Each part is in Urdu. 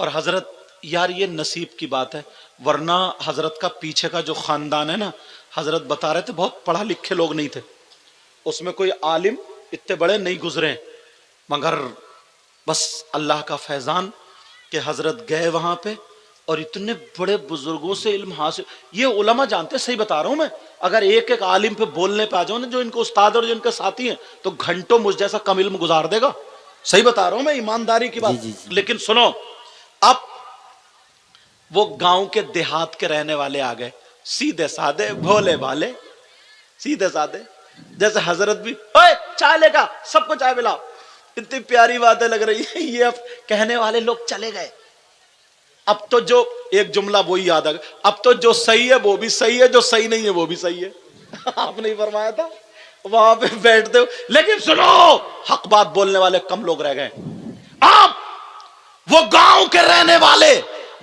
اور حضرت یار یہ نصیب کی بات ہے، ورنہ حضرت کا پیچھے کا جو خاندان ہے نا، حضرت بتا رہے تھے بہت پڑھا لکھے لوگ نہیں تھے، اس میں کوئی عالم اتنے بڑے نہیں گزرے، مگر بس اللہ کا فیضان کہ حضرت گئے وہاں پہ اور اتنے بڑے بزرگوں سے علم حاصل. یہ علماء جانتے ہیں، صحیح بتا رہا ہوں میں، اگر ایک ایک عالم پہ بولنے پہ آ جاؤ نا، جو ان کو استاد اور جو ان کے ساتھی ہیں، تو گھنٹوں مجھ جیسا کم علم گزار دے گا. صحیح بتا رہا ہوں میں، ایمانداری کی بات. جی جی. لیکن سنو، اب وہ گاؤں کے دیہات کے رہنے والے آ گئے، سیدھے سادے بھولے بھالے، سیدھے سادے. جیسے حضرت بھی اوے چائے لے گا، سب کو چائے پلاؤ، اتنی پیاری باتیں لگ رہی ہیں. یہ اب کہنے والے لوگ چلے گئے. اب تو جو ایک جملہ وہی یاد آ گیا، اب تو جو صحیح ہے وہ بھی صحیح ہے، جو صحیح نہیں ہے وہ بھی صحیح ہے. آپ نے فرمایا تھا وہاں پہ بیٹھتے ہو. لیکن سنو، حق بات بولنے والے کم لوگ رہ گئے. اب وہ گاؤں کے رہنے والے،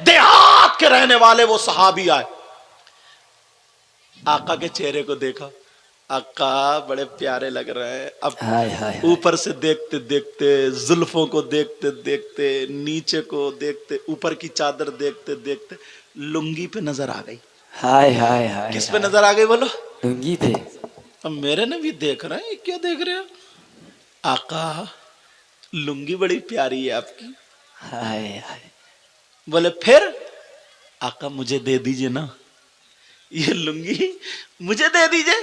دیہات کے رہنے والے وہ صحابی آئے، آقا کے چہرے کو دیکھا، آقا بڑے پیارے لگ رہے ہیں. اب اوپر سے دیکھتے دیکھتے، زلفوں کو دیکھتے دیکھتے، نیچے کو دیکھتے، اوپر کی چادر دیکھتے دیکھتے لنگی پہ نظر آ گئی. ہائے ہائے ہائے. کس پہ نظر آ گئی بولو؟ لنگی پہ. اب میرے نبی دیکھ رہے ہیں، کیا دیکھ رہے ہیں؟ آقا لنگی بڑی پیاری ہے آپ کی. ہائے ہائے. بولے پھر؟ آقا مجھے دے دیجئے نا، یہ لنگی مجھے دے دیجئے.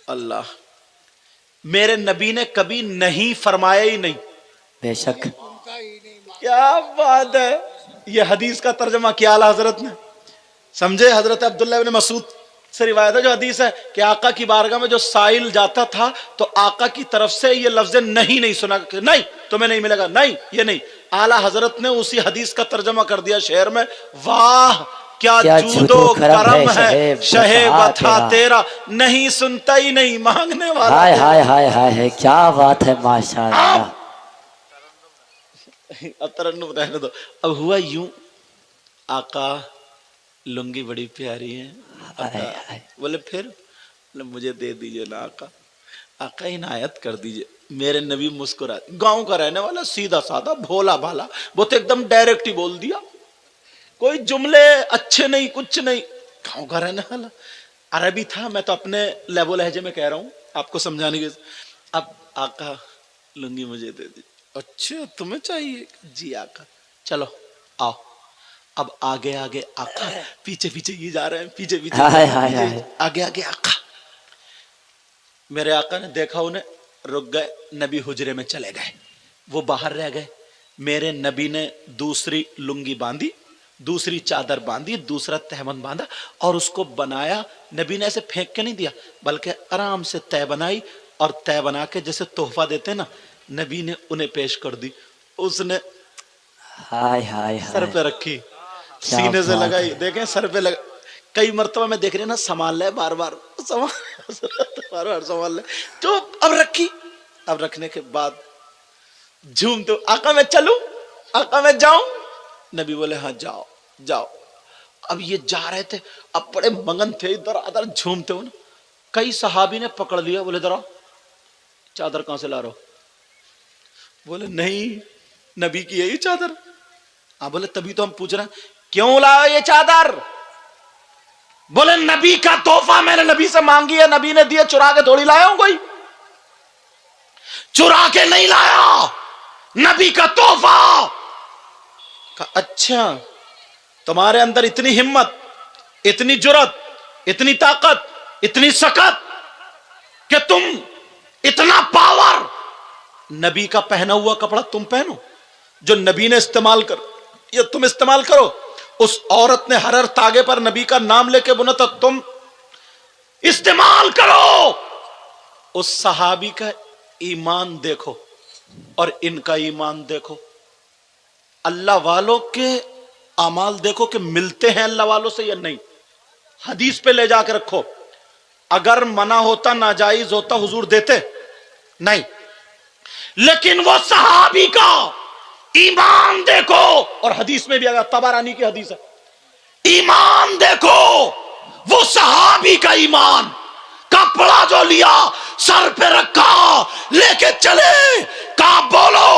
اللہ، میرے نبی نے کبھی نہیں فرمایا ہی نہیں. بے شک. کیا بات ہے. یہ حدیث کا ترجمہ کیا اعلیٰ حضرت نے سمجھے. حضرت عبداللہ ابن مسعود سے روایت ہے، جو حدیث ہے کہ آقا کی بارگاہ میں جو سائل جاتا تھا تو آقا کی طرف سے یہ لفظ نہیں سنا کہ نہیں تمہیں نہیں ملے گا، نہیں یہ نہیں. اعلیٰ حضرت نے اسی حدیث کا ترجمہ کر دیا شعر میں، واہ کیا جود و کرم ہے شہ بتا تیرا، نہیں سنتا ہی نہیں مانگنے والا. ہائے ہائے ہائے ہائے، کیا بات ہے، ماشاءاللہ. اب ترنم رہنے دو. اب ہوا یوں، آقا لنگی بڑی پیاری ہے. بولے پھر؟ بولے مجھے دے دیجئے نا آقا. آقا عنایت کر دیجئے. میرے نبی مسکرا، گاؤں کا رہنے والا، سیدھا سادہ، بھولا بھالا، وہ تو ایک دم ڈائریکٹ ہی بول دیا، کوئی جملے اچھے نہیں، کچھ نہیں. گاؤں کا رہنے والا، عربی تھا، میں تو اپنے لہب و لہجے میں کہہ رہا ہوں آپ کو سمجھانے کے. اب آقا لنگی مجھے دے دی. اچھا تمہیں چاہیے؟ جی آقا. چلو آؤ. اب آگے آگے آقا، پیچھے پیچھے یہ جا رہے ہیں، پیچھے پیچھے آگے آگے آقا. میرے آقا نے دیکھا انہیں، رک گئے، نبی حجرے میں چلے گئے، وہ باہر رہ گئے. میرے نبی نے دوسری لنگی باندھی، دوسری چادر باندھی، دوسرا تہمند باندھا اور اس کو بنایا. نبی نے ایسے پھینک کے نہیں دیا، بلکہ آرام سے تہ بنائی، اور تہ بنا کے جیسے تحفہ دیتے نا، نبی نے انہیں پیش کر دی. اس نے سر پہ رکھی، سینے سے لگائی، دیکھیں سر پہ لگا. کئی مرتبہ میں دیکھ رہے نا، سنبھال لے، بار بار بار بار سنبھال لے. تو اب رکھی، اب رکھنے کے بعد جھومتے، آقا میں چلوں، آقا میں جاؤں. نبی بولے ہاں جاؤ جاؤ. اب یہ جا رہے تھے، اب بڑے مگن تھے، ادھر ادھر جھومتے ہو نا. کئی صحابی نے پکڑ لیا، بولے ذرا چادر کہاں سے لا رہا ہو؟ بولے نہیں نبی کی یہی چادر. ہاں بولے تبھی تو ہم پوچھ رہے ہیں کیوں لاؤ یہ چادر؟ بولے نبی کا تحفہ میں نے نبی سے مانگی ہے، نبی نے دیا، چرا کے تھوڑی لایا ہوں، کوئی چرا کے نہیں لایا، نبی کا تحفہ. اچھا تمہارے اندر اتنی ہمت، اتنی جرت، اتنی طاقت، اتنی سکت کہ تم اتنا پاور، نبی کا پہنا ہوا کپڑا تم پہنو، جو نبی نے استعمال کر یہ تم استعمال کرو. اس عورت نے ہر تاگے پر نبی کا نام لے کے بنا تھا، تم استعمال کرو. اس صحابی کا ایمان دیکھو اور ان کا ایمان دیکھو. اللہ والوں کے اعمال دیکھو کہ ملتے ہیں اللہ والوں سے یا نہیں. حدیث پہ لے جا کے رکھو. اگر منع ہوتا، ناجائز ہوتا، حضور دیتے نہیں. لیکن وہ صحابی کا ایمان دیکھو، اور حدیث میں بھی آگا، طبرانی کی حدیث ہے، ایمان دیکھو. وہ صحابی کا ایمان، کپڑا جو لیا سر پہ رکھا، لے کے چلے، کہا بولو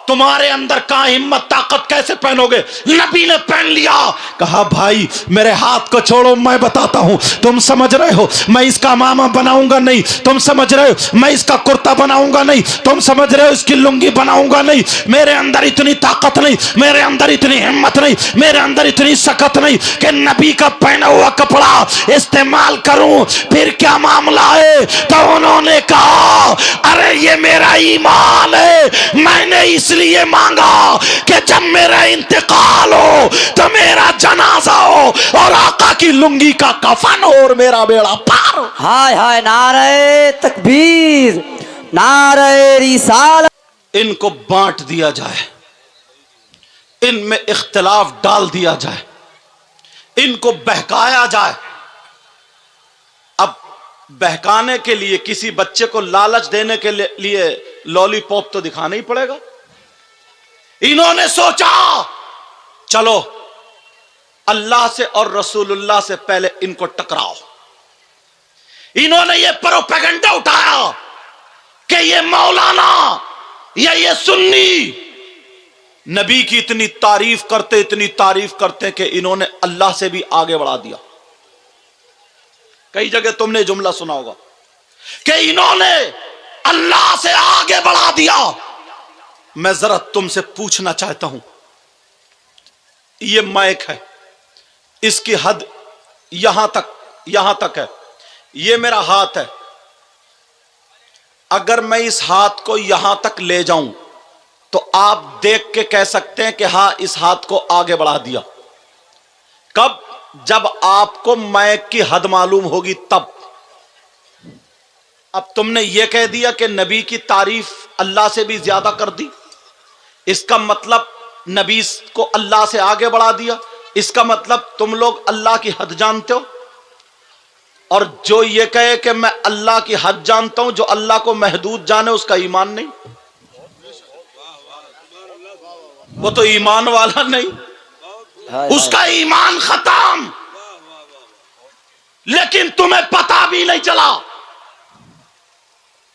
تمہارے اندر کا ہمت طاقت کیسے پہنو گے؟ نبی نے پہن لیا. کہا بھائی میرے ہاتھ کو چھوڑو، میں بتاتا ہوں. تم سمجھ رہے ہو میں اس کا امامہ بناؤں گا نہیں، تم سمجھ رہے ہو میں اس کا کرتا بناؤں گا نہیں، تم سمجھ رہے ہو اس کی لنگی بناؤں گا نہیں. میرے اندر اتنی طاقت نہیں، میرے اندر اتنی ہمت نہیں، میرے اندر اتنی سخت نہیں کہ نبی کا پہنا ہوا کپڑا استعمال کروں. پھر کیا معاملہ ہے؟ تو انہوں نے کہا ارے یہ میرا ایمان ہے، میں نے اس لیے مانگا کہ جب میرا انتقال ہو تو میرا جنازہ ہو اور آقا کی لنگی کا کفن ہو اور میرا بیڑا پار ہو. ہائے ہائے، نعرہ تکبیر، نعرہ رسالت. ان کو بانٹ دیا جائے، ان میں اختلاف ڈال دیا جائے، ان کو بہکایا جائے. اب بہکانے کے لیے کسی بچے کو لالچ دینے کے لیے لولی پاپ تو دکھانا ہی پڑے گا. انہوں نے سوچا چلو اللہ سے اور رسول اللہ سے پہلے ان کو ٹکراؤ. انہوں نے یہ پروپیگنڈا اٹھایا کہ یہ مولانا یا یہ سنی نبی کی اتنی تعریف کرتے کہ انہوں نے اللہ سے بھی آگے بڑھا دیا. کئی جگہ تم نے جملہ سنا ہوگا کہ انہوں نے اللہ سے آگے بڑھا دیا. میں ذرا تم سے پوچھنا چاہتا ہوں، یہ مائک ہے، اس کی حد یہاں تک ہے، یہ میرا ہاتھ ہے. اگر میں اس ہاتھ کو یہاں تک لے جاؤں تو آپ دیکھ کے کہہ سکتے ہیں کہ ہاں اس ہاتھ کو آگے بڑھا دیا. کب؟ جب آپ کو مائک کی حد معلوم ہوگی تب. اب تم نے یہ کہہ دیا کہ نبی کی تعریف اللہ سے بھی زیادہ کر دی، اس کا مطلب نبی کو اللہ سے آگے بڑھا دیا. اس کا مطلب تم لوگ اللہ کی حد جانتے ہو. اور جو یہ کہے کہ میں اللہ کی حد جانتا ہوں، جو اللہ کو محدود جانے اس کا ایمان نہیں، وہ تو ایمان والا نہیں، اس کا ایمان ختم. لیکن تمہیں پتا بھی نہیں چلا،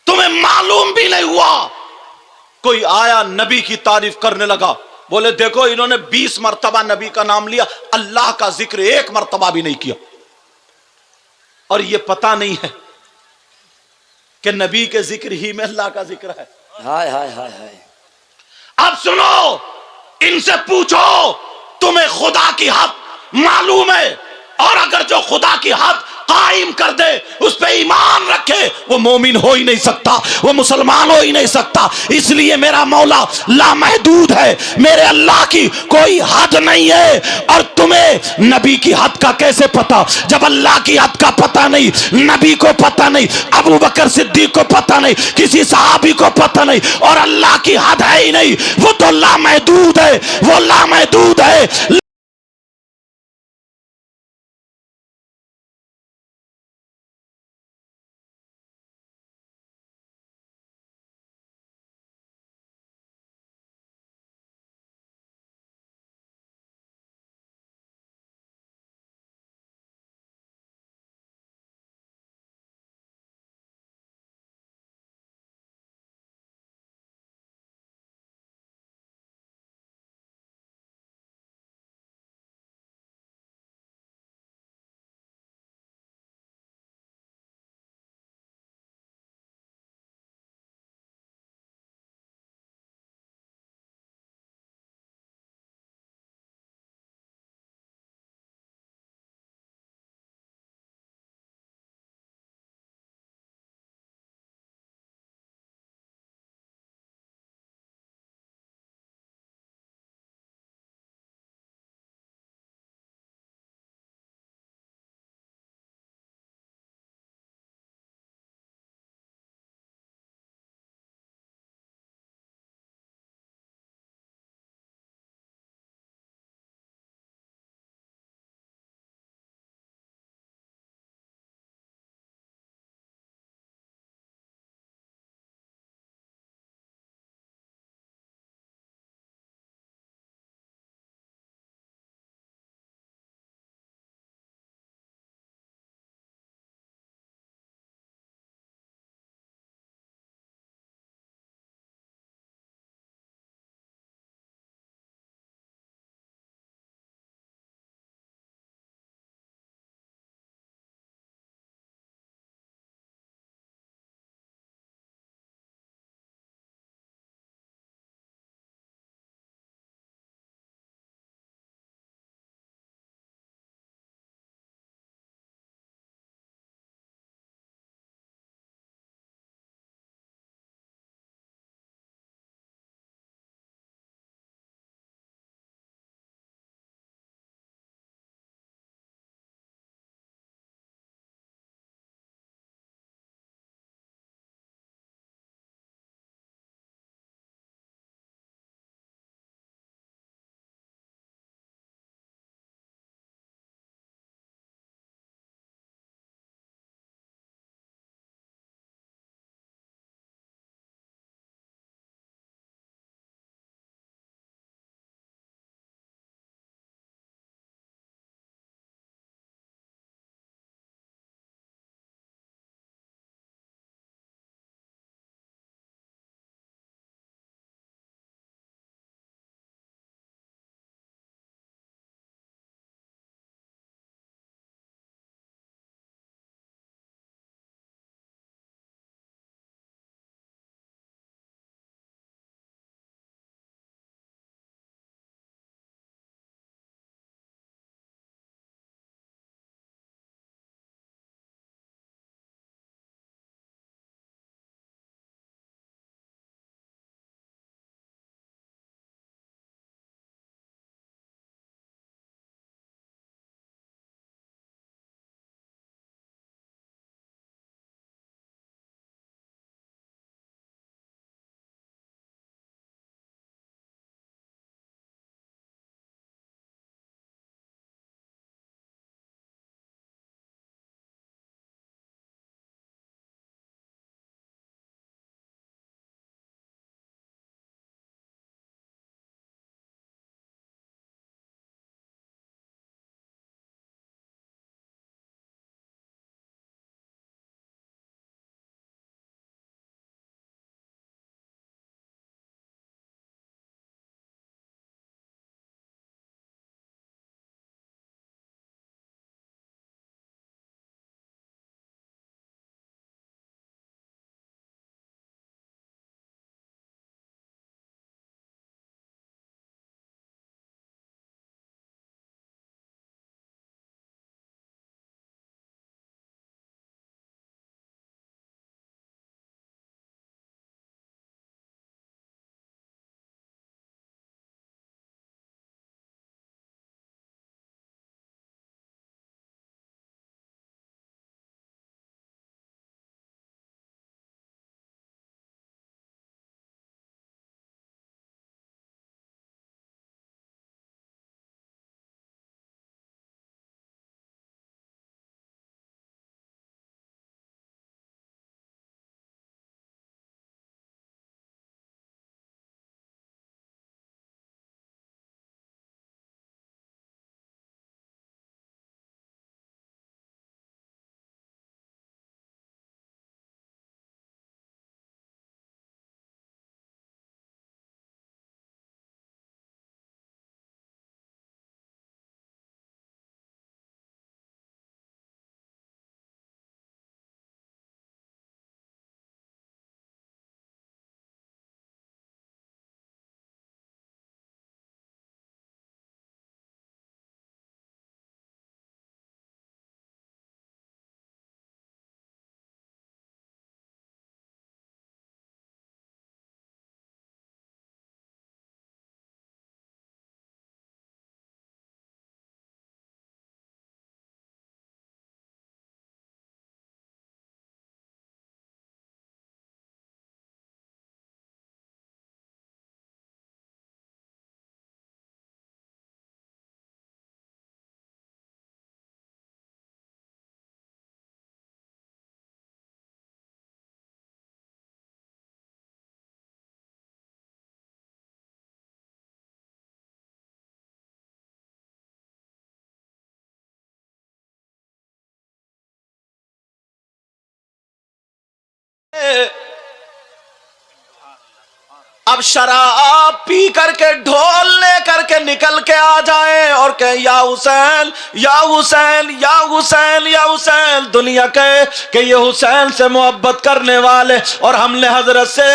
تمہیں معلوم بھی نہیں ہوا. کوئی آیا نبی کی تعریف کرنے لگا، بولے دیکھو انہوں نے 20 مرتبہ نبی کا نام لیا، اللہ کا ذکر 1 مرتبہ بھی نہیں کیا. اور یہ پتا نہیں ہے کہ نبی کے ذکر ہی میں اللہ کا ذکر ہے. ہائے ہائے ہائے ہائے. اب سنو، ان سے پوچھو تمہیں خدا کی حد معلوم ہے؟ اور اگر جو خدا کی حد قائم کر دے، اس پہ ایمان رکھے، وہ مومن ہو ہی نہیں سکتا، وہ مسلمان ہو ہی نہیں سکتا. اس لیے میرا مولا لامحدود ہے، میرے اللہ کی کوئی حد نہیں ہے. اور تمہیں نبی کی حد کا کیسے پتا؟ جب اللہ کی حد کا پتا نہیں، نبی کو پتا نہیں، ابو بکر صدیق کو پتا نہیں، کسی صحابی کو پتا نہیں، اور اللہ کی حد ہے ہی نہیں، وہ تو لامحدود ہے، وہ لامحدود ہے. اب شراب پی کر کے ڈھول لے کر کے نکل کے آ جائیں اور کہ یا حسین یا حسین یا حسین یا حسین، دنیا کہے کہ یہ حسین سے محبت کرنے والے، اور ہم نے حضرت سے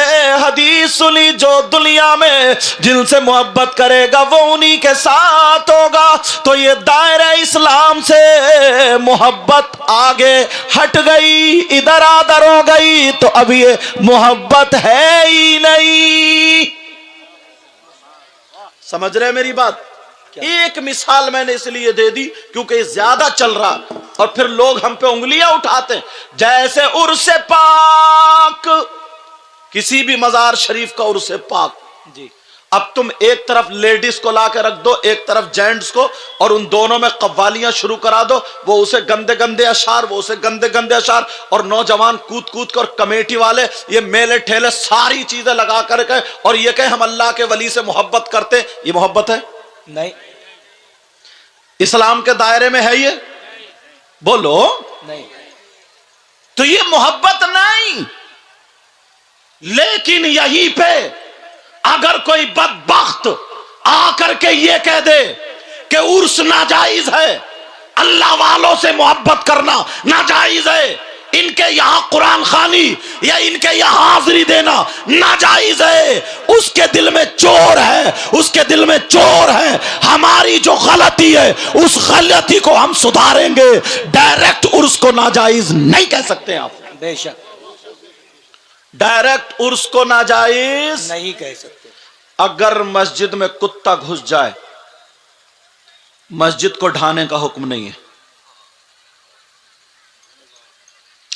حدیث سنی جو دنیا میں جن سے محبت کرے گا وہ انہی کے ساتھ ہوگا، تو یہ دائرہ اسلام سے محبت آگے ہٹ گئی، ادھر آدھر ہو گئی، تو اب یہ محبت ہے ہی نہیں۔ سمجھ رہے میری بات؟ ایک مثال میں نے اس لیے دے دی کیونکہ یہ زیادہ چل رہا اور پھر لوگ ہم پہ انگلیاں اٹھاتے ہیں، جیسے عرس پاک، کسی بھی مزار شریف کا عرس پاک جی، اب تم ایک طرف لیڈیز کو لا کے رکھ دو، ایک طرف جینٹس کو، اور ان دونوں میں قوالیاں شروع کرا دو، وہ اسے گندے گندے اشعار، وہ اسے گندے گندے اشعار، اور نوجوان کود کود کر، کمیٹی والے یہ میلے ٹھیلے ساری چیزیں لگا کر کے، اور یہ کہ ہم اللہ کے ولی سے محبت کرتے، یہ محبت ہے؟ نہیں۔ اسلام کے دائرے میں ہے یہ؟ بولو نہیں۔ تو یہ محبت نہیں۔ لیکن یہیں پہ اگر کوئی بدبخت آ کر کے یہ کہہ دے کہ عرس ناجائز ہے، اللہ والوں سے محبت کرنا ناجائز ہے، ان کے یہاں قرآن خوانی یا ان کے یہاں حاضری دینا ناجائز ہے، اس کے دل میں چور ہے، اس کے دل میں چور ہے، ہماری جو غلطی ہے اس غلطی کو ہم سدھاریں گے، ڈائریکٹ عرس کو ناجائز نہیں کہہ سکتے آپ۔ بے شک ڈائریکٹ عرس کو ناجائز نہیں کہہ سکتے۔ اگر مسجد میں کتا گھس جائے، مسجد کو ڈھانے کا حکم نہیں ہے،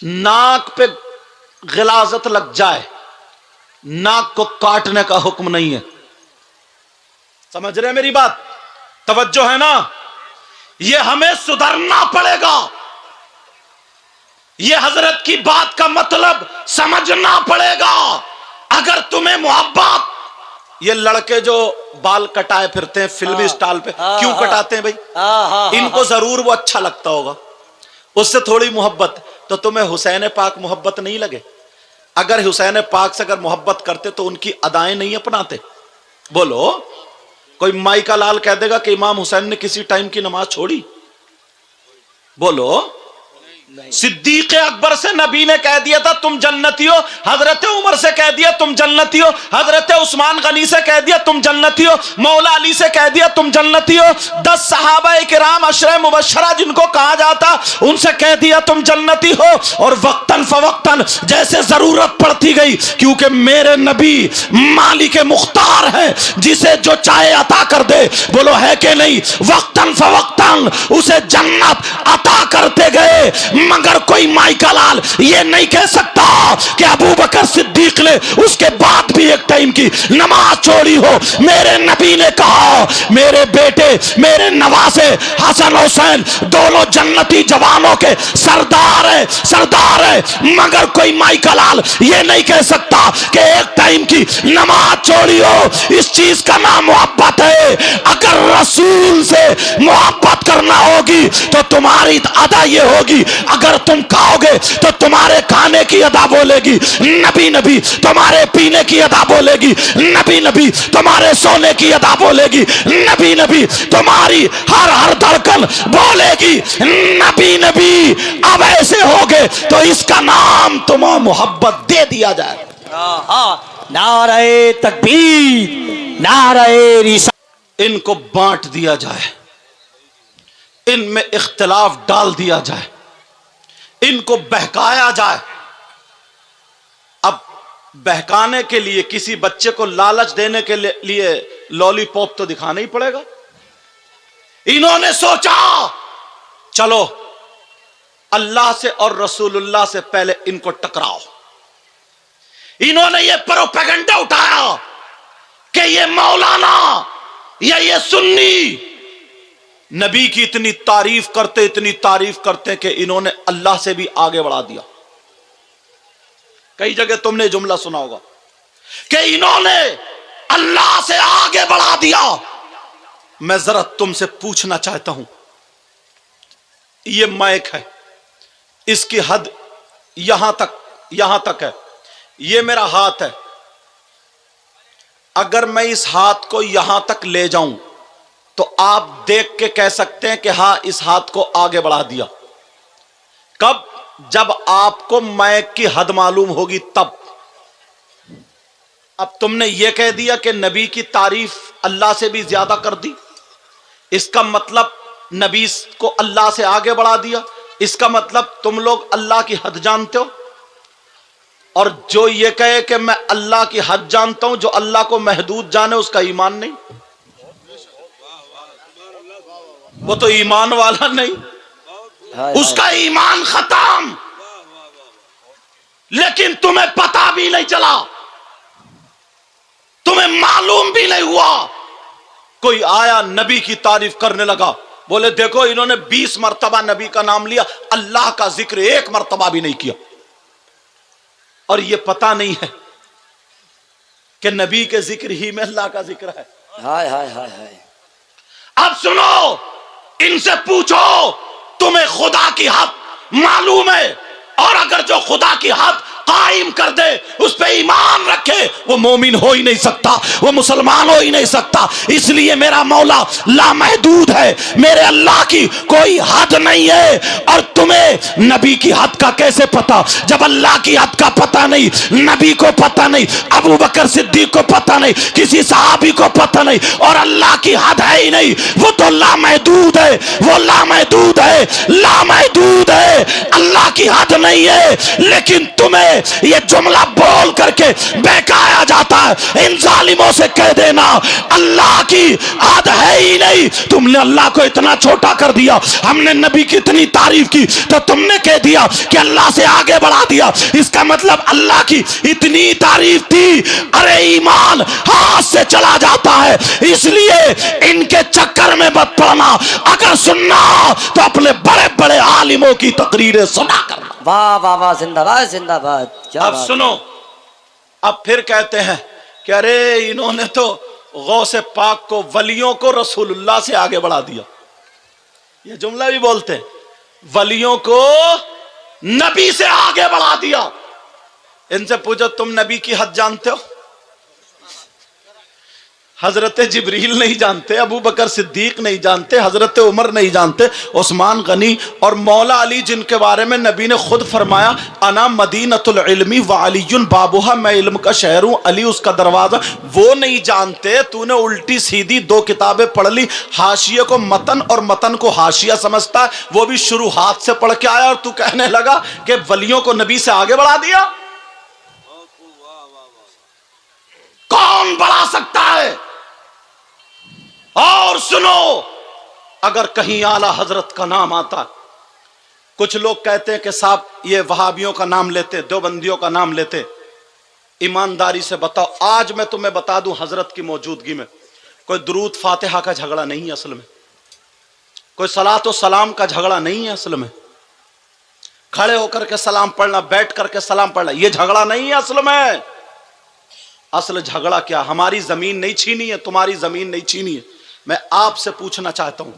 ناک پہ غلاظت لگ جائے، ناک کو کاٹنے کا حکم نہیں ہے۔ سمجھ رہے میری بات؟ توجہ ہے نا؟ یہ ہمیں سدھرنا پڑے گا، یہ حضرت کی بات کا مطلب سمجھنا پڑے گا۔ اگر تمہیں محبت، یہ لڑکے جو بال کٹائے پھرتے ہیں فلمی سٹائل پہ، کیوں کٹاتے ہیں بھائی؟ ان کو ضرور وہ اچھا لگتا ہوگا، اس سے تھوڑی محبت، تو تمہیں حسین پاک محبت نہیں لگے؟ اگر حسین پاک سے اگر محبت کرتے تو ان کی ادائیں نہیں اپناتے؟ بولو، کوئی مائی کا لال کہہ دے گا کہ امام حسین نے کسی ٹائم کی نماز چھوڑی؟ بولو، صدیق اکبر سے نبی نے کہہ دیا تھا تم جنتی ہو، حضرت عمر سے کہہ دیا تم جنتی ہو، حضرت عثمان غنی سے کہہ دیا تم جنتی ہو، مولا علی سے کہہ دیا تم جنتی ہو، 10 صحابہ کرام عشرہ مبشرہ جن کو کہا جاتا ان سے کہہ دیا تم جنتی ہو، اور وقتاً فوقتاً جیسے ضرورت پڑتی گئی، کیونکہ میرے نبی مالک مختار ہے جسے جو چاہے عطا کر دے، بولو ہے کہ نہیں؟ وقتاً فوقتاً اسے جنت عطا کرتے گئے، مگر کوئی مائی کا لال یہ نہیں کہہ سکتا کہ ابو بکر صدیق نے اس کے بعد بھی ایک ٹائم کی نماز چھوڑی ہو۔ میرے نبی نے کہا میرے بیٹے، میرے نواسے حسن حسین دونوں جنتی جوانوں کے سردار ہیں، سردار ہیں، مگر کوئی مائی کا لال یہ نہیں کہہ سکتا کہ ایک ٹائم کی نماز چھوڑی ہو۔ اس چیز کا نام محبت ہے۔ اگر رسول سے محبت کرنا ہوگی تو تمہاری ادا یہ ہوگی، اگر تم کھاؤ گے تو تمہارے کھانے کی ادا بولے گی نبی نبی، تمہارے پینے کی ادا بولے گی نبی نبی، تمہارے سونے کی ادا بولے گی نبی نبی، تمہاری ہر دھڑکن بولے گی نبی نبی۔ اب ایسے ہوگے تو اس کا نام تمہیں محبت دے دیا جائے۔ نعرہ تکبیر، نعرہ رسالت۔ ان کو بانٹ دیا جائے، ان میں اختلاف ڈال دیا جائے، ان کو بہکایا جائے۔ اب بہکانے کے لیے کسی بچے کو لالچ دینے کے لیے لولی پاپ تو دکھانا ہی پڑے گا۔ انہوں نے سوچا چلو اللہ سے اور رسول اللہ سے پہلے ان کو ٹکراؤ۔ انہوں نے یہ پروپیگنڈا اٹھایا کہ یہ مولانا یا یہ سنی نبی کی اتنی تعریف کرتے کہ انہوں نے اللہ سے بھی آگے بڑھا دیا۔ کئی جگہ تم نے جملہ سنا ہوگا کہ انہوں نے اللہ سے آگے بڑھا دیا۔ میں ذرا تم سے پوچھنا چاہتا ہوں، یہ مائک ہے، اس کی حد یہاں تک ہے، یہ میرا ہاتھ ہے، اگر میں اس ہاتھ کو یہاں تک لے جاؤں تو آپ دیکھ کے کہہ سکتے ہیں کہ ہاں اس ہاتھ کو آگے بڑھا دیا۔ کب؟ جب آپ کو میں کی حد معلوم ہوگی تب۔ اب تم نے یہ کہہ دیا کہ نبی کی تعریف اللہ سے بھی زیادہ کر دی، اس کا مطلب نبی کو اللہ سے آگے بڑھا دیا، اس کا مطلب تم لوگ اللہ کی حد جانتے ہو۔ اور جو یہ کہے کہ میں اللہ کی حد جانتا ہوں، جو اللہ کو محدود جانے، اس کا ایمان نہیں، وہ تو ایمان والا نہیں، اس کا ایمان ختم۔ لیکن تمہیں پتا بھی نہیں چلا، تمہیں معلوم بھی نہیں ہوا، کوئی آیا نبی کی تعریف کرنے لگا، بولے دیکھو انہوں نے 20 مرتبہ نبی کا نام لیا، اللہ کا ذکر 1 مرتبہ بھی نہیں کیا، اور یہ پتا نہیں ہے کہ نبی کے ذکر ہی میں اللہ کا ذکر ہے۔ ہائے ہائے ہائے ہائے۔ اب سنو، ان سے پوچھو تمہیں خدا کی حد معلوم ہے؟ اور اگر جو خدا کی حد قائم کر دے، اس پہ ایمان رکھے، وہ مومن ہو ہی نہیں سکتا، وہ مسلمان ہو ہی نہیں سکتا۔ اس لیے میرا مولا لامحدود ہے، میرے اللہ کی کوئی حد نہیں ہے۔ اور تمہیں نبی کی حد کا کیسے پتا؟ جب اللہ کی حد کا پتا نہیں، نبی کو پتا نہیں، ابو بکر صدیق کو پتا نہیں، کسی صحابی کو پتا نہیں، اور اللہ کی حد ہے ہی نہیں، وہ تو لامحدود ہے، وہ لامحدود ہے، لامحدود ہے، اللہ کی حد نہیں ہے۔ لیکن تمہیں یہ جملہ بول کر کے بہکایا جاتا ہے۔ ان ظالموں سے کہہ دینا اللہ کی حد ہے ہی نہیں، تم نے اللہ کو اتنا چھوٹا کر دیا، ہم نے نبی کی اتنی تعریف کی تو تم نے کہہ دیا کہ اللہ سے آگے بڑھا دیا۔ اس کا مطلب اللہ کی اتنی تعریف تھی، ارے ایمان ہاتھ سے چلا جاتا ہے۔ اس لیے ان کے چکر میں مت پڑنا، اگر سننا تو اپنے بڑے بڑے عالموں کی تقریریں سنا کرنا۔ واہ واہ واہ، زندہ باد زندہ باد۔ اب سنو، اب پھر کہتے ہیں کہ ارے انہوں نے تو غوث پاک کو، ولیوں کو رسول اللہ سے آگے بڑھا دیا۔ یہ جملہ بھی بولتے ہیں، ولیوں کو نبی سے آگے بڑھا دیا۔ ان سے پوچھو تم نبی کی حد جانتے ہو؟ حضرت جبریل نہیں جانتے، ابو بکر صدیق نہیں جانتے، حضرت عمر نہیں جانتے، عثمان غنی اور مولا علی جن کے بارے میں نبی نے خود فرمایا انا مدینۃ العلم وعلی بابوہا، میں علم کا شہر ہوں، علی اس کا دروازہ، وہ نہیں جانتے۔ تو نے الٹی سیدھی 2 کتابیں پڑھ لی، حاشیے کو متن اور متن کو حاشیہ سمجھتا ہے، وہ بھی شروحات سے پڑھ کے آیا، اور تو کہنے لگا کہ ولیوں کو نبی سے آگے بڑھا دیا۔ کون بڑھا سکتا ہے؟ اور سنو، اگر کہیں اعلی حضرت کا نام آتا، کچھ لوگ کہتے ہیں کہ صاحب یہ وہابیوں کا نام لیتے، دیوبندیوں کا نام لیتے، ایمانداری سے بتاؤ، آج میں تمہیں بتا دوں حضرت کی موجودگی میں کوئی درود فاتحہ کا جھگڑا نہیں ہے، اصل میں کوئی صلاۃ و سلام کا جھگڑا نہیں ہے، اصل میں کھڑے ہو کر کے سلام پڑھنا، بیٹھ کر کے سلام پڑھنا، یہ جھگڑا نہیں ہے اصل میں۔ اصل جھگڑا کیا؟ ہماری زمین نہیں چھینی ہے، تمہاری زمین نہیں چھینی ہے۔ میں آپ سے پوچھنا چاہتا ہوں،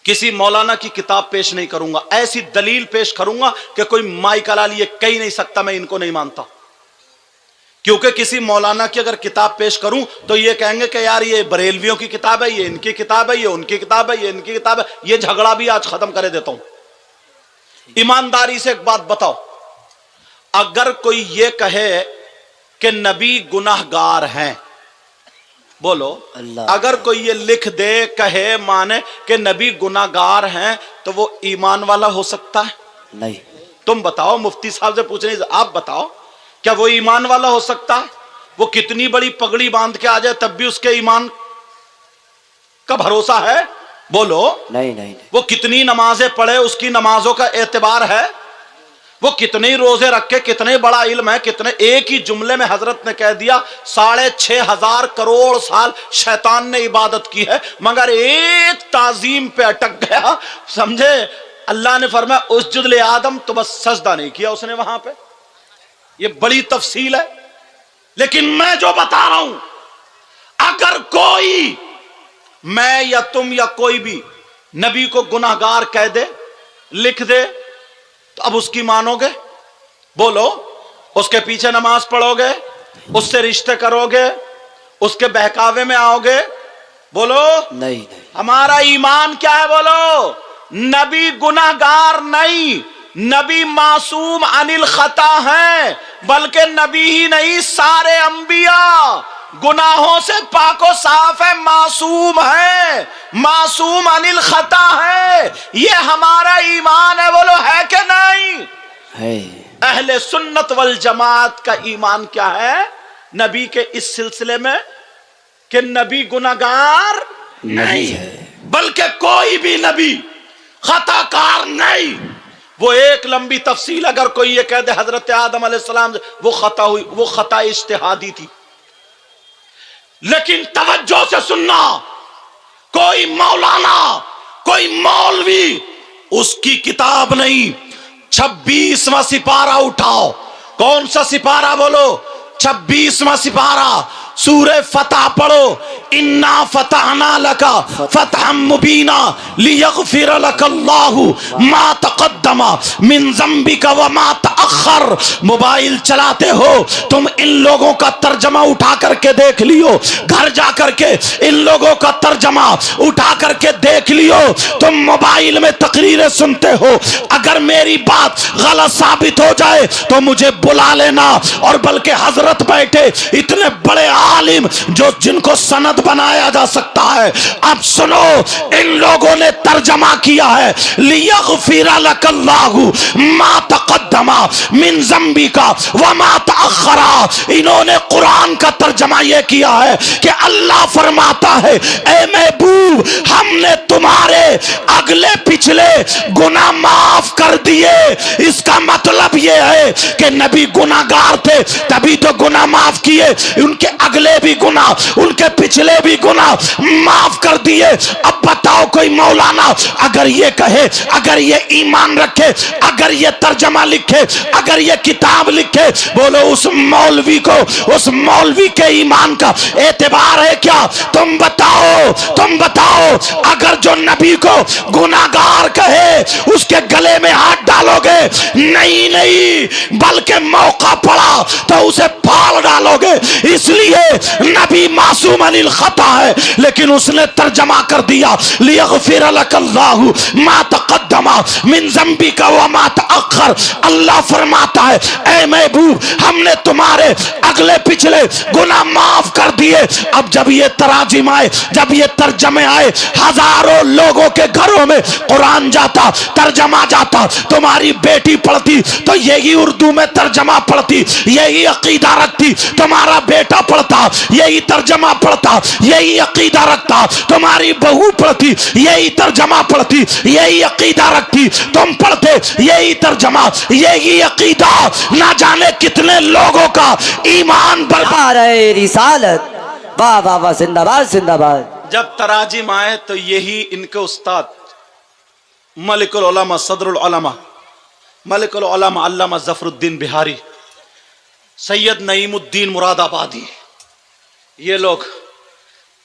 کسی مولانا کی کتاب پیش نہیں کروں گا، ایسی دلیل پیش کروں گا کہ کوئی مائی کلالی یہ کہہ ہی نہیں سکتا میں ان کو نہیں مانتا، کیونکہ کسی مولانا کی اگر کتاب پیش کروں تو یہ کہیں گے کہ یار یہ بریلویوں کی کتاب ہے، یہ ان کی کتاب ہے، یہ ان کی کتاب ہے، یہ ان کی کتاب ہے۔ یہ جھگڑا بھی آج ختم کرے دیتا ہوں۔ ایمانداری سے ایک بات بتاؤ، اگر کوئی یہ کہے کہ نبی گناہ گار ہیں، بولو اللہ، اگر کوئی یہ لکھ دے، کہے، مانے کہ نبی گناہ گار ہیں، تو وہ ایمان والا ہو سکتا ہے؟ نہیں۔ تم بتاؤ، مفتی صاحب سے پوچھنے، آپ بتاؤ کیا وہ ایمان والا ہو سکتا ہے؟ وہ کتنی بڑی پگڑی باندھ کے آ جائے تب بھی اس کے ایمان کا بھروسہ ہے؟ بولو نہیں نہیں۔ وہ کتنی نمازیں پڑھے، اس کی نمازوں کا اعتبار ہے؟ وہ کتنے روزے رکھے، کتنے بڑا علم ہے، کتنے، ایک ہی جملے میں حضرت نے کہہ دیا 6,500 کروڑ سال شیطان نے عبادت کی ہے مگر ایک تعظیم پہ اٹک گیا، سمجھے؟ اللہ نے فرمایا اسجد لآدم، تو بس سجدہ نہیں کیا اس نے وہاں پہ۔ یہ بڑی تفصیل ہے، لیکن میں جو بتا رہا ہوں، اگر کوئی، میں یا تم یا کوئی بھی نبی کو گناہگار کہہ دے، لکھ دے، تو اب اس کی مانو گے؟ بولو اس کے پیچھے نماز پڑھو گے، اس سے رشتے کرو گے، اس کے بہکاوے میں آؤ گے؟ بولو نہیں ہمارا ایمان کیا ہے؟ بولو نبی گناہگار نہیں، نبی معصوم عن الخطا ہیں، بلکہ نبی ہی نہیں سارے انبیاء گناہوں سے پاک و صاف ہے، معصوم ہے، معصوم عن الخطا ہے۔ یہ ہمارا ایمان ہے، بولو ہے کہ نہیں؟ ہے۔ اہل سنت والجماعت کا ایمان کیا ہے نبی کے اس سلسلے میں کہ نبی گناہگار نہیں ہے، بلکہ کوئی بھی نبی خطا کار نہیں۔ وہ ایک لمبی تفصیل اگر کوئی یہ کہہ دے حضرت آدم علیہ السلام وہ خطا ہوئی، وہ خطا اجتہادی تھی، لیکن توجہ سے سننا، کوئی مولانا، کوئی مولوی اس کی کتاب نہیں 26واں سپارہ اٹھاؤ۔ کون سا سپارہ؟ بولو 26واں سپارہ، سورہ فتح پڑھو، انا فتحنا لک فتحا مبینا لیغفر لک اللہ ما تقدم من ذنبک وما تأخر۔ موبائل چلاتے ہو تم، ان لوگوں کا ترجمہ اٹھا کر کے دیکھ لیو، گھر جا کر کے ان لوگوں کا ترجمہ اٹھا کر کے دیکھ لیو۔ تم موبائل میں تقریریں سنتے ہو، اگر میری بات غلط ثابت ہو جائے تو مجھے بلا لینا، اور بلکہ حضرت بیٹھے اتنے بڑے عالم جو جن کو سند بنایا جا سکتا ہے۔ اب سنو، ان لوگوں نے ترجمہ کیا ہے لیغفر لک اللہ ما تقدم من ذنبک وما تأخر۔ انہوں نے قرآن کا ترجمہ یہ کیا ہے کہ اللہ فرماتا ہے اے محبوب ہم نے تمہارے اگلے پچھلے گناہ معاف کر دیے۔ اس کا مطلب یہ ہے کہ نبی گناہگار تھے تبھی تو گناہ معاف کیے، ان کے اگلے بھی گناہ، ان کے پچھلے بھی گناہ معاف کر دیے۔ اب بتاؤ کوئی مولانا اگر یہ کہے، اگر یہ ایمان رکھے، اگر یہ ترجمہ لکھے، اگر یہ کتاب لکھے، بولو اس مولوی کو، اس مولوی کے ایمان کا اعتبار ہے کیا؟ تم بتاؤ، تم بتاؤ، اگر جو نبی کو گناہگار کہے اس کے گلے میں ہاتھ ڈالو گے؟ نہیں نہیں، بلکہ موقع پڑا تو اسے پھاڑ ڈالو گے۔ اس لیے نبی معصوم عن الخطا ہے، لیکن اس نے ترجمہ کر دیا لیغفر لک اللہ ما تقدم من ذنبک وما تأخر۔ اللہ فرماتا ہے اے محبوب ہم نے تمہارے اگلے پچھلے گناہ معاف کر دیے۔ اب جب یہ تراجم آئے، جب یہ ترجمے آئے، ہزاروں لوگوں کے گھروں میں قرآن جاتا، ترجمہ جاتا، تمہاری بیٹی پڑھتی تو یہی اردو میں ترجمہ پڑھتی، یہی عقیدہ رکھتی، تمہارا بیٹا پڑھتا یہی ترجمہ پڑھتا، یہی عقیدہ رکھتا، تمہاری بہو پڑھتی یہی ترجمہ پڑھتی، یہی عقیدہ رکھتی، تم پڑھتے یہی ترجمہ، یہی عقیدہ۔ نہ جانے کتنے لوگوں کا ایمان برباد۔ نعرہ رسالت، واہ واہ واہ، زندہ باد زندہ باد۔ جب تراجم آئے تو یہی ان کے استاد ملک العلماء، صدر العلماء، ملک العلماء علامہ ظفر الدین بہاری، سید نعیم الدین مراد آبادی، یہ لوگ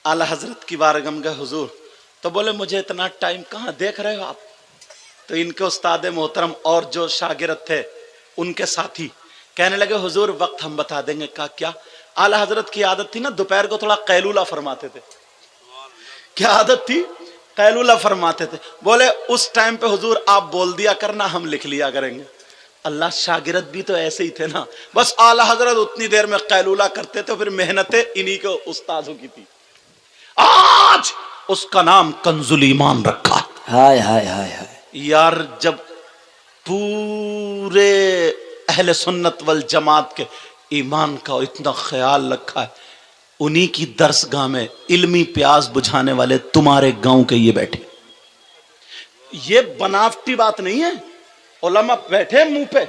اعلی حضرت کی بارگاہ میں گئے حضور، تو بولے مجھے اتنا ٹائم کہاں، دیکھ رہے ہو آپ؟ تو ان کے استاد محترم اور جو شاگرد تھے ان کے ساتھی کہنے لگے حضور وقت ہم بتا دیں گے۔ کہا کیا؟ اعلی حضرت کی عادت تھی نا دوپہر کو تھوڑا قیلولہ فرماتے تھے۔ کیا عادت تھی؟ قیلولہ فرماتے تھے۔ بولے اس ٹائم پہ حضور آپ بول دیا کرنا، ہم لکھ لیا کریں گے۔ اللہ، شاگرد بھی تو ایسے ہی تھے نا، بس اعلی حضرت اتنی دیر میں قیلولہ کرتے تھے، پھر محنتیں انہی کو استاذوں کی تھی۔ آج اس کا نام کنز الایمان رکھا۔ ہائے ہائے ہائے ہائے یار، جب پورے اہل سنت والجماعت کے ایمان کا اتنا خیال رکھا ہے، انہی کی درس گاہ میں علمی پیاس بجھانے والے تمہارے گاؤں کے یہ بیٹھے۔ یہ بناوٹی بات نہیں ہے، علماء بیٹھے منہ پہ،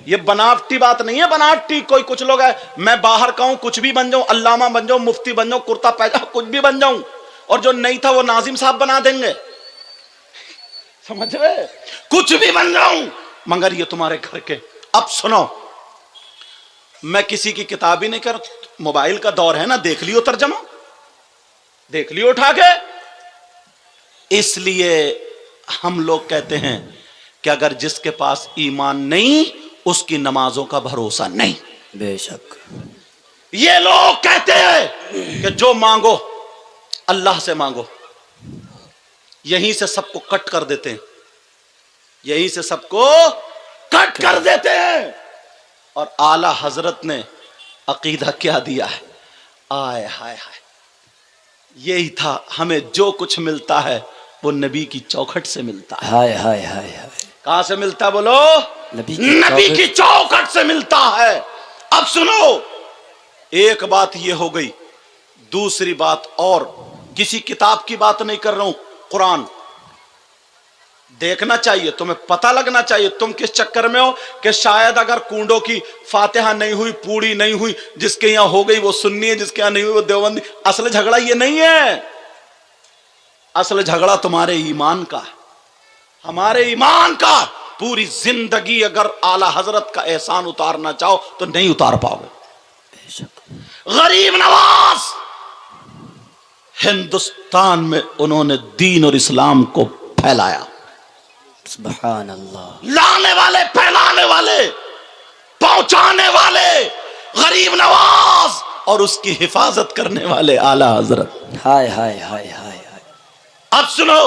یہ بناوٹی بات نہیں ہے۔ بناوٹی کوئی کچھ لوگ ہے میں باہر کا ہوں، کچھ بھی بن جاؤں، علامہ بن جاؤں، مفتی بن جاؤں، کرتا پیجامہ کچھ بھی بن جاؤں، اور جو نہیں تھا وہ ناظم صاحب بنا دیں گے، سمجھ رہے؟ کچھ بھی بن جاؤں مگر یہ تمہارے گھر کے۔ اب سنو، میں کسی کی کتاب ہی نہیں کر، موبائل کا دور ہے نا، دیکھ لیو ترجمہ، دیکھ لیو اٹھا کے۔ اس لیے ہم لوگ کہتے ہیں کہ اگر جس کے پاس ایمان نہیں اس کی نمازوں کا بھروسہ نہیں۔ بے شک. یہ لوگ کہتے ہیں کہ جو مانگو اللہ سے مانگو، یہیں سے سب کو کٹ کر دیتے ہیں، یہیں سے سب کو کٹ کر دیتے ہیں. اور اعلی حضرت نے عقیدہ کیا دیا ہے؟ آئے ہائے ہائے، یہی تھا، ہمیں جو کچھ ملتا ہے وہ نبی کی چوکھٹ سے ملتا ہے. ہائے ہائے ہائے ہائے. کہاں سے ملتا ہے بولو؟ نبی نبی کی چوکھٹ سے ملتا ہے. اب سنو، ایک بات یہ ہو گئی، دوسری بات اور، کسی کتاب کی بات نہیں کر رہا ہوں، قرآن دیکھنا چاہیے، تمہیں پتہ لگنا چاہیے. تم کس چکر میں ہو کہ شاید اگر کنڈوں کی فاتحہ نہیں ہوئی، پوڑی نہیں ہوئی، جس کے یہاں ہو گئی وہ سنی ہے، جس کے یہاں نہیں ہوئی وہ دیوبندی. اصل جھگڑا یہ نہیں ہے، اصل جھگڑا تمہارے ایمان کا ہے، ہمارے ایمان کا. پوری زندگی اگر اعلی حضرت کا احسان اتارنا چاہو تو نہیں اتار پاؤ گے. بے شک. غریب نواز ہندوستان میں انہوں نے دین اور اسلام کو پھیلایا. سبحان اللہ. لانے والے، پھیلانے والے، پہنچانے والے غریب نواز، اور اس کی حفاظت کرنے والے اعلی حضرت. ہائے ہائے ہائے ہائے ہائے. اب سنو،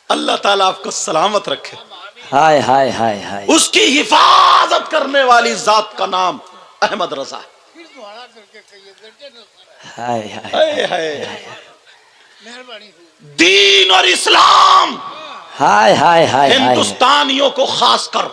اللہ تعالیٰ آپ کو سلامت رکھے. ہائے ہائے ہائے ہائے. اس کی حفاظت کرنے والی ذات کا نام احمد رضا ہے. ہائے ہائے. ہائے ہائے. دین اور اسلام ہائے ہائے ہائے. ہندوستانیوں کو خاص کر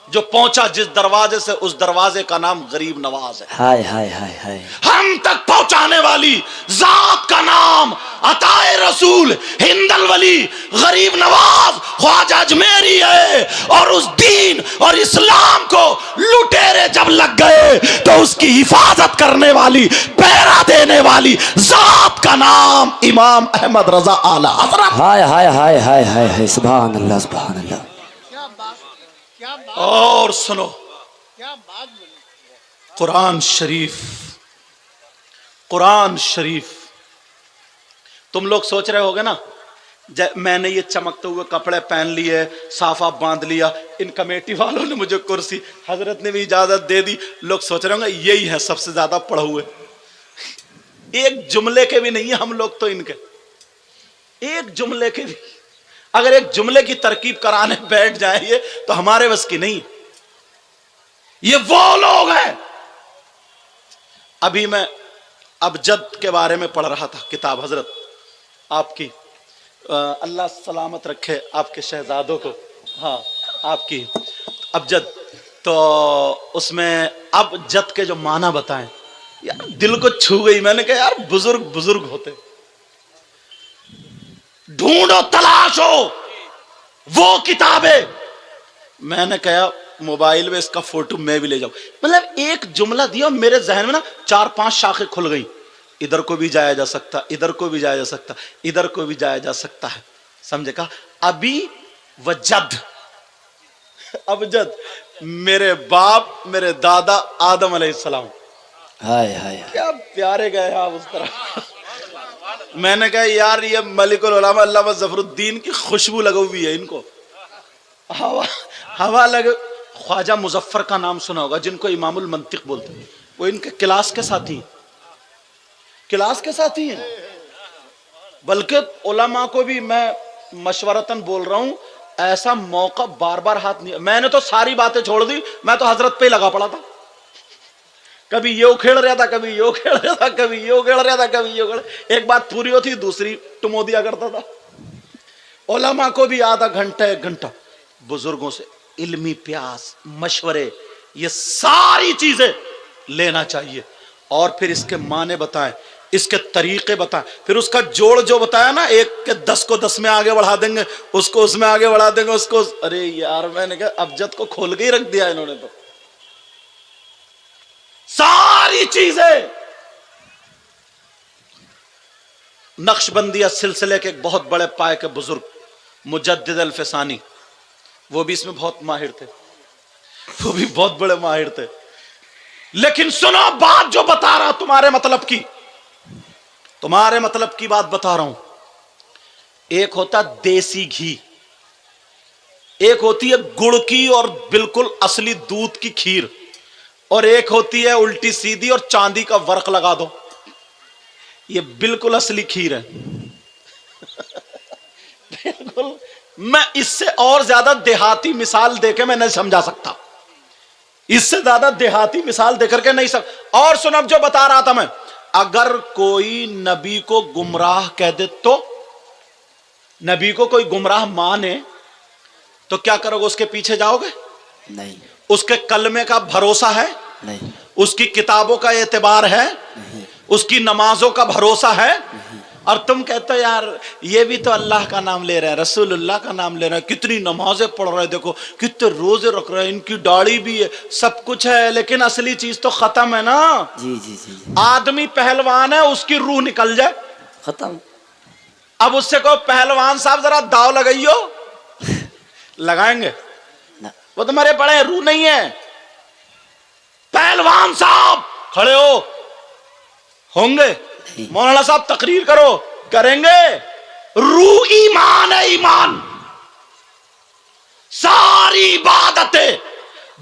جو پہنچا جس دروازے سے، اس دروازے کا نام غریب نواز ہے. ہائے ہائے ہائے ہائے. ہم تک پہنچانے والی ذات کا نام عطائے رسول ہند الولی غریب نواز خواجہ اجمیری ہے. اور اس دین اور اسلام کو لٹیرے جب لگ گئے تو اس کی حفاظت کرنے والی، پہرا دینے والی ذات کا نام امام احمد رضا اعلی حضرت. ہائے ہائے ہائے ہائے ہائے ہائے. سبحان اللہ سبحان اللہ. اور سنو، قرآن شریف، قرآن شریف، تم لوگ سوچ رہے ہوگے نا میں نے یہ چمکتے ہوئے کپڑے پہن لیے، صافہ باندھ لیا، ان کمیٹی والوں نے مجھے کرسی، حضرت نے بھی اجازت دے دی، لوگ سوچ رہے ہوں گے یہی ہے سب سے زیادہ پڑھے ہوئے. ایک جملے کے بھی نہیں ہیں ہم لوگ تو ان کے، ایک جملے کے بھی. اگر ایک جملے کی ترکیب کرانے بیٹھ جائیں یہ تو ہمارے بس کی نہیں. یہ وہ لوگ ہیں. ابھی میں ابجد کے بارے میں پڑھ رہا تھا کتاب، حضرت آپ کی اللہ سلامت رکھے آپ کے شہزادوں کو، ہاں آپ کی ابجد. تو اس میں ابجد کے جو معنی بتائیں، یار دل کو چھو گئی. میں نے کہا یار بزرگ بزرگ ہوتے، ڈھونڈو تلاشو وہ کتابیں. میں نے کہا موبائل میں اس کا فوٹو میں بھی لے جاؤں. مطلب ایک جملہ دیا میرے ذہن میں نا 4-5 شاخیں کھل گئیں. ادھر کو بھی جایا جا سکتا، ادھر کو بھی جایا جا سکتا، ادھر کو بھی جایا جا سکتا ہے. سمجھے؟ کہا ابھی وجد، ابجد میرے باپ، میرے دادا آدم علیہ السلام. ہائے ہائے. کیا پیارے گئے آپ اس طرح. میں نے کہا یار یہ ملک العلماء علامہ ظفر الدین کی خوشبو لگی ہوئی ہے ان کو، ہوا لگے. خواجہ مظفر کا نام سنا ہوگا، جن کو امام المنطق بولتے ہیں، وہ ان کے کلاس کے ساتھی ہیں، کلاس کے ساتھی ہیں. بلکہ علماء کو بھی میں مشورتاً بول رہا ہوں، ایسا موقع بار بار ہاتھ نہیں. میں نے تو ساری باتیں چھوڑ دی، میں تو حضرت پہ ہی لگا پڑا تھا. کبھی یہ اکھیڑ رہا تھا، کبھی یہ اکھیڑ رہا تھا، کبھی یہ اکھیڑ رہا تھا، کبھی یہ اکھیڑ. ایک بات پوری ہوتی دوسری ٹمو دیا کرتا تھا. علماء کو بھی آدھا گھنٹہ 1 گھنٹہ بزرگوں سے علمی پیاس، مشورے، یہ ساری چیزیں لینا چاہیے. اور پھر اس کے معنی بتائیں، اس کے طریقے بتائیں، پھر اس کا جوڑ جو بتایا نا، 1 کے 10 کو 10 میں آگے بڑھا دیں گے، اس کو اس میں آگے بڑھا دیں گے، اس کو. ارے یار میں نے کہا ابجد کو کھول کے ہی رکھ دیا انہوں نے تو. ساری چیزیں. نقش بندیہ سلسلے کے ایک بہت بڑے پائے کے بزرگ مجدد الفسانی، وہ بھی اس میں بہت ماہر تھے، وہ بھی بہت بڑے ماہر تھے. لیکن سنو بات جو بتا رہا تمہارے مطلب کی، تمہارے مطلب کی بات بتا رہا ہوں. ایک ہوتا دیسی گھی، ایک ہوتی ہے گڑ کی اور بالکل اصلی دودھ کی کھیر، اور ایک ہوتی ہے الٹی سیدھی اور چاندی کا ورق لگا دو. یہ بالکل اصلی کھیر ہے. بالکل. میں اس سے اور زیادہ دیہاتی مثال دے کے میں نہیں سمجھا سکتا، اس سے زیادہ دیہاتی مثال دے کر کے نہیں سکتا. اور سن، اب جو بتا رہا تھا میں، اگر کوئی نبی کو گمراہ کہہ دے تو، نبی کو کوئی گمراہ مانے تو کیا کرو گے؟ اس کے پیچھے جاؤ گے؟ نہیں اس کے کلمے کا بھروسہ ہے؟ نہیں اس کی کتابوں کا اعتبار ہے؟ نہیں اس کی نمازوں کا بھروسہ ہے؟ اور تم کہتے ہو یار یہ بھی تو اللہ کا نام لے رہے ہیں، رسول اللہ کا نام لے رہے ہیں، کتنی نمازیں پڑھ رہے ہیں، دیکھو کتنے روزے رکھ رہے ہیں، ان کی داڑھی بھی ہے، سب کچھ ہے، لیکن اصلی چیز تو ختم ہے نا. جی جی جی آدمی پہلوان ہے، اس کی روح نکل جائے، ختم. اب اس سے کہو پہلوان صاحب ذرا داؤ لگائیو، لگائیں گے؟ نہ. وہ تمہارے پڑے روح نہیں ہے. پہلوان صاحب کھڑے ہوں گے، مولانا صاحب تقریر کرو، کریں گے. روح ایمان ہے، ایمان. ساری عبادتیں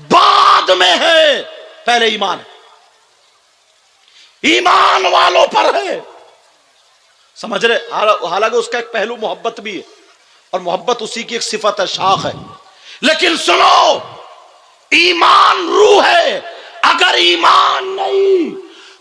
بعد میں ہے، پہلے ایمان ہے، ایمان والوں پر ہے. سمجھ رہے؟ حالانکہ اس کا ایک پہلو محبت بھی ہے، اور محبت اسی کی ایک صفت ہے، شاخ ہے. لیکن سنو، ایمان روح ہے. اگر ایمان نہیں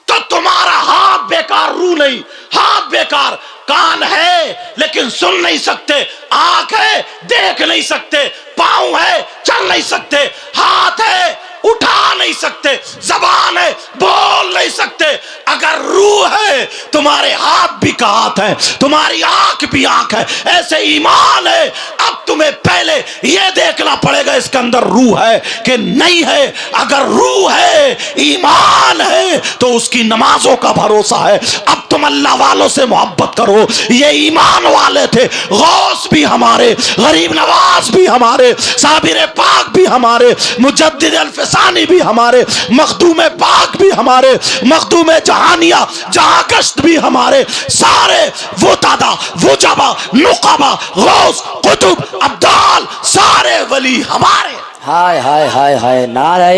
تو تمہارا ہاتھ بیکار، روح نہیں، ہاتھ بیکار. کان ہے لیکن سن نہیں سکتے، آنکھ ہے دیکھ نہیں سکتے، پاؤں ہے چل نہیں سکتے، ہاتھ ہے اٹھا نہیں سکتے، زبان ہے بول نہیں سکتے. اگر روح ہے تمہارے ہاتھ بھی کا ہاتھ ہے، تمہاری آنکھ بھی آنکھ ہے. ایسے ایمان ہے. اب تمہیں پہلے یہ دیکھنا پڑے گا اس کے اندر روح ہے کہ نہیں ہے. اگر روح ہے، ایمان ہے، تو اس کی نمازوں کا بھروسہ ہے. اب تم اللہ والوں سے محبت کرو. یہ ایمان والے تھے. غوث بھی ہمارے، غریب نواز بھی ہمارے، صابر پاک بھی ہمارے، مجدد الفسانی بھی ہمارے، مخدوم پاک بھی ہمارے، مخدوم جہانیہ جہاں گشت بھی ہمارے. سارے وتادا، وجبا، نقبا، غوث، قطب، ابدال، سارے ولی ہمارے. ہائے ہائے ہائے ہائے، نعرہ